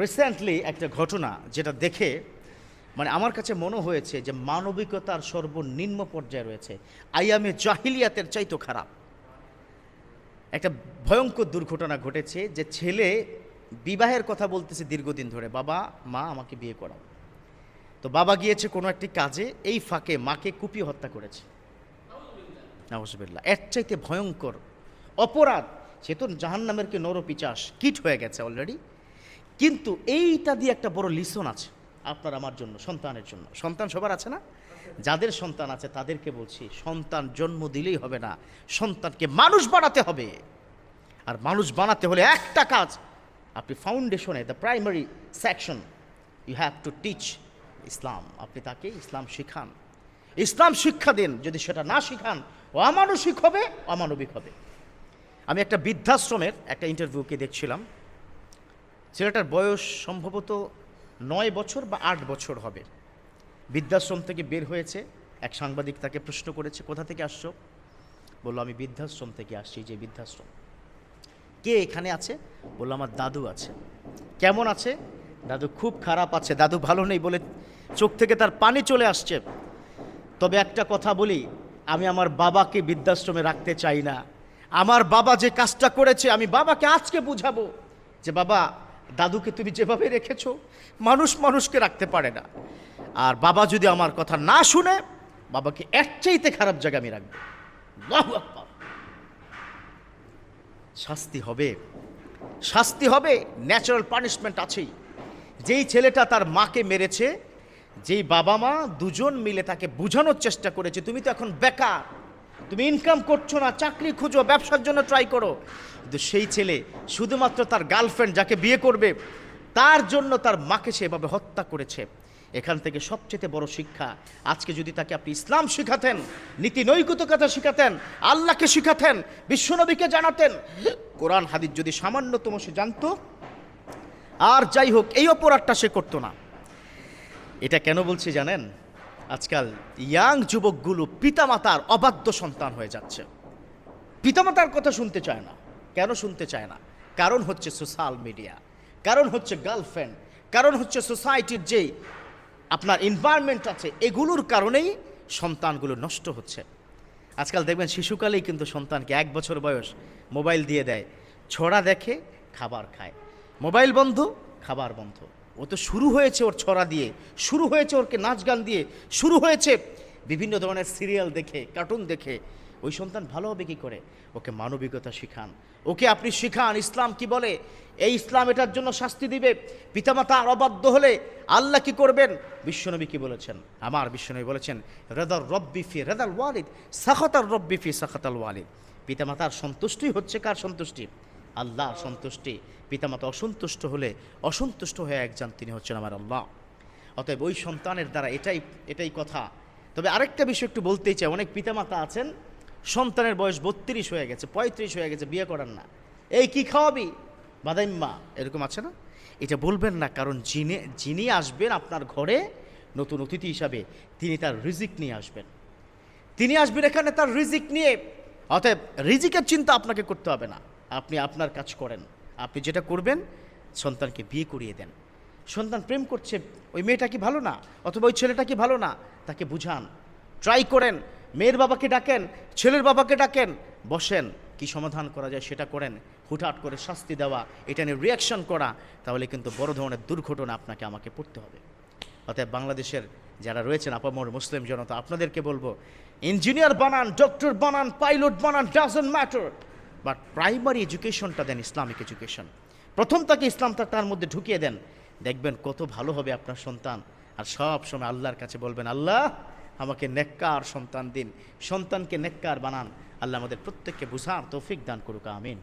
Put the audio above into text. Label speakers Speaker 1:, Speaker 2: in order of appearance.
Speaker 1: Recently একটা ঘটনা যেটা দেখে মানে আমার কাছে মনে হয়েছে যে মানবিকতার সর্বনিম্ন পর্যায়ে রয়েছে, আইয়ামে জাহিলিয়াতের চাইতো খারাপ। একটা ভয়ঙ্কর দুর্ঘটনা ঘটেছে যে ছেলে বিবাহের কথা বলতেছে দীর্ঘদিন ধরে, বাবা মা আমাকে বিয়ে করাও। তো বাবা গিয়েছে কোনো একটি কাজে, এই ফাঁকে মাকে কুপিয়ে হত্যা করেছে। নাউজুবিল্লাহ। এর চাইতে ভয়ঙ্কর অপরাধ, সে তো জাহান্নামের কি নরপিচাস কিট হয়ে গেছে অলরেডি। কিন্তু এইটা দিয়ে একটা বড় লিসন আছে আপনার আমার জন্য, সন্তানের জন্য। সন্তান সবার আছে না? যাদের সন্তান আছে তাদেরকে বলছি, সন্তান জন্ম দিলেই হবে না, সন্তানকে মানুষ বানাতে হবে। আর মানুষ বানাতে হলে একটা কাজ, আপনি ফাউন্ডেশনে the primary section you have to teach Islam. আপনি তাকে ইসলাম শিখান, ইসলাম শিক্ষা দিন। যদি সেটা না শিখান, ও অমানসিক হবে, অমানবিক হবে। আমি একটা বৃদ্ধাশ্রমের একটা ইন্টারভিউকে দেখছিলাম। ছেলেটার বয়স সম্ভবত 9 বছর বা 8 বছর হবে। বৃদ্ধাশ্রম থেকে বের হয়েছে। এক সাংবাদিক তাকে প্রশ্ন করেছে, কোথা থেকে আসছো? বললো, আমি বৃদ্ধাশ্রম থেকে আসছি। যে বৃদ্ধাশ্রম, কে এখানে আছে? বললো, আমার দাদু আছে। কেমন আছে? দাদু খুব খারাপ আছে, দাদু ভালো নেই বলে চোখ থেকে তার পানি চলে আসছে। তবে একটা কথা বলি, আমি আমার বাবাকে বৃদ্ধাশ্রমে রাখতে চাই না। আমার বাবা যে কাজটা করেছে, আমি বাবাকে আজকে বুঝাবো যে বাবা, দাদুকে তুমি যেভাবে রেখেছো, মানুষ মানুষকে রাখতে পারে না। আর বাবা যদি আমার কথা না শুনে, বাবাকে এর চাইতে খারাপ জায়গায় আমি রাখবো। আল্লাহু আকবার। শাস্তি হবে, শাস্তি হবে, ন্যাচারাল পানিশমেন্ট আছেই। যেই ছেলেটা তার মাকে মেরেছে, যেই বাবা মা দুজন মিলে তাকে বোঝানোর চেষ্টা করেছে, তুমি তো এখন বেকার, তুমি ইনকাম করছো না, চাকরি খুঁজো, ব্যবসার জন্য ট্রাই করো। কিন্তু সেই ছেলে শুধুমাত্র তার গার্লফ্রেন্ড যাকে বিয়ে করবে, তার জন্য তার মাকে সে এভাবে হত্যা করেছে। এখান থেকে সবচেয়ে বড় শিক্ষা, আজকে যদি তাকে আপনি ইসলাম শিখাতেন, নীতি নৈতিকতা শিখাতেন, আল্লাহকে শিখাতেন, বিশ্বনবীকে জানাতেন, কোরআন হাদিস যদি সামান্যতম সে জানতো, আর যাই হোক এই অপরাধটা সে করতো না। এটা কেন বলছি জানেন? আজকাল ইয়াং যুবকগুলো পিতামাতার অবাধ্য সন্তান হয়ে যাচ্ছে। পিতামাতার কথা শুনতে চায় না। কেন শুনতে চায় না? কারণ হচ্ছে সোশ্যাল মিডিয়া, কারণ হচ্ছে গার্লফ্রেন্ড, কারণ হচ্ছে সোসাইটির যে আপনার এনভায়রনমেন্ট আছে, এগুলোর কারণেই সন্তানগুলো নষ্ট হচ্ছে। আজকাল দেখবেন শিশুকালেই কিন্তু সন্তানকে 1 বছর বয়স মোবাইল দিয়ে দেয়, ছড়া দেখে, খাবার খায়, মোবাইল বন্ধ, খাবার বন্ধ। ও তো শুরু হয়েছে ওর ছড়া দিয়ে, শুরু হয়েছে ওরকে নাচ গান দিয়ে, শুরু হয়েছে বিভিন্ন ধরনের সিরিয়াল দেখে, কার্টুন দেখে। ওই সন্তান ভালো হবে কী করে? ওকে মানবিকতা শিখান, ওকে আপনি শিখান ইসলাম কি বলে, এই ইসলাম এটার জন্য শাস্তি দিবে। পিতামাতা অবাধ্য হলে আল্লাহ কি করবেন? বিশ্বনবী কি বলেছেন? আমার বিশ্বনবী বলেছেন, রেদার রব্বি ফি রেদাল ওয়ালিদ, সাখাতার রব্বি ফি সাখাতাল ওয়ালিদ। পিতামাতার সন্তুষ্টি হচ্ছে কার সন্তুষ্টি? আল্লাহর সন্তুষ্টি। পিতামাতা অসন্তুষ্ট হলে অসন্তুষ্ট হয়ে একজন, তিনি হচ্ছেন আমার আল্লাহ। অতএব ওই সন্তানের দ্বারা এটাই কথা। তবে আরেকটা বিষয় একটু বলতেই চাই, অনেক পিতামাতা আছেন সন্তানের বয়স 32 হয়ে গেছে, 35 হয়ে গেছে, বিয়ে করান না। এই কি খাওয়াবি? বাদাইম্মা, এরকম আছে না? এটা বলবেন না, কারণ যিনি আসবেন আপনার ঘরে নতুন অতিথি হিসাবে, তিনি তার রিজিক নিয়ে আসবেন। তিনি আসবেন এখানে তার রিজিক নিয়ে। অতএব রিজিকের চিন্তা আপনাকে করতে হবে না, আপনি আপনার কাজ করেন। আপনি যেটা করবেন, সন্তানকে বিয়ে করিয়ে দেন। সন্তান প্রেম করছে, ওই মেয়েটা কি ভালো না, অথবা ওই ছেলেটা কি ভালো না, তাকে বুঝান, ট্রাই করেন। মেয়ের বাবাকে ডাকেন, ছেলের বাবাকে ডাকেন, বসেন, কি সমাধান করা যায় সেটা করেন। হুটহাট করে শাস্তি দেওয়া, এটা নিয়ে রিয়াকশন করা, তাহলে কিন্তু বড় ধরনের দুর্ঘটনা আপনাকে আমাকে পড়তে হবে। অতএব বাংলাদেশের যারা রয়েছেন আপামর মুসলিম জনতা, আপনাদেরকে বলবো, ইঞ্জিনিয়ার বানান, ডক্টর বানান, পাইলট বানান, ডাজন্ট ম্যাটার, বাট প্রাইমারি এডুকেশনটা দেন ইসলামিক এডুকেশন। প্রথম তাকে ইসলামটা তার মধ্যে ঢুকিয়ে দেন, দেখবেন কত ভালো হবে আপনার সন্তান। আর সব সময় আল্লাহর কাছে বলবেন, আল্লাহ আমাকে নেককার সন্তান দিন, সন্তানকে নেককার বানান। আল্লাহ আমাদের প্রত্যেককে বুঝার তৌফিক দান করুক, আমিন।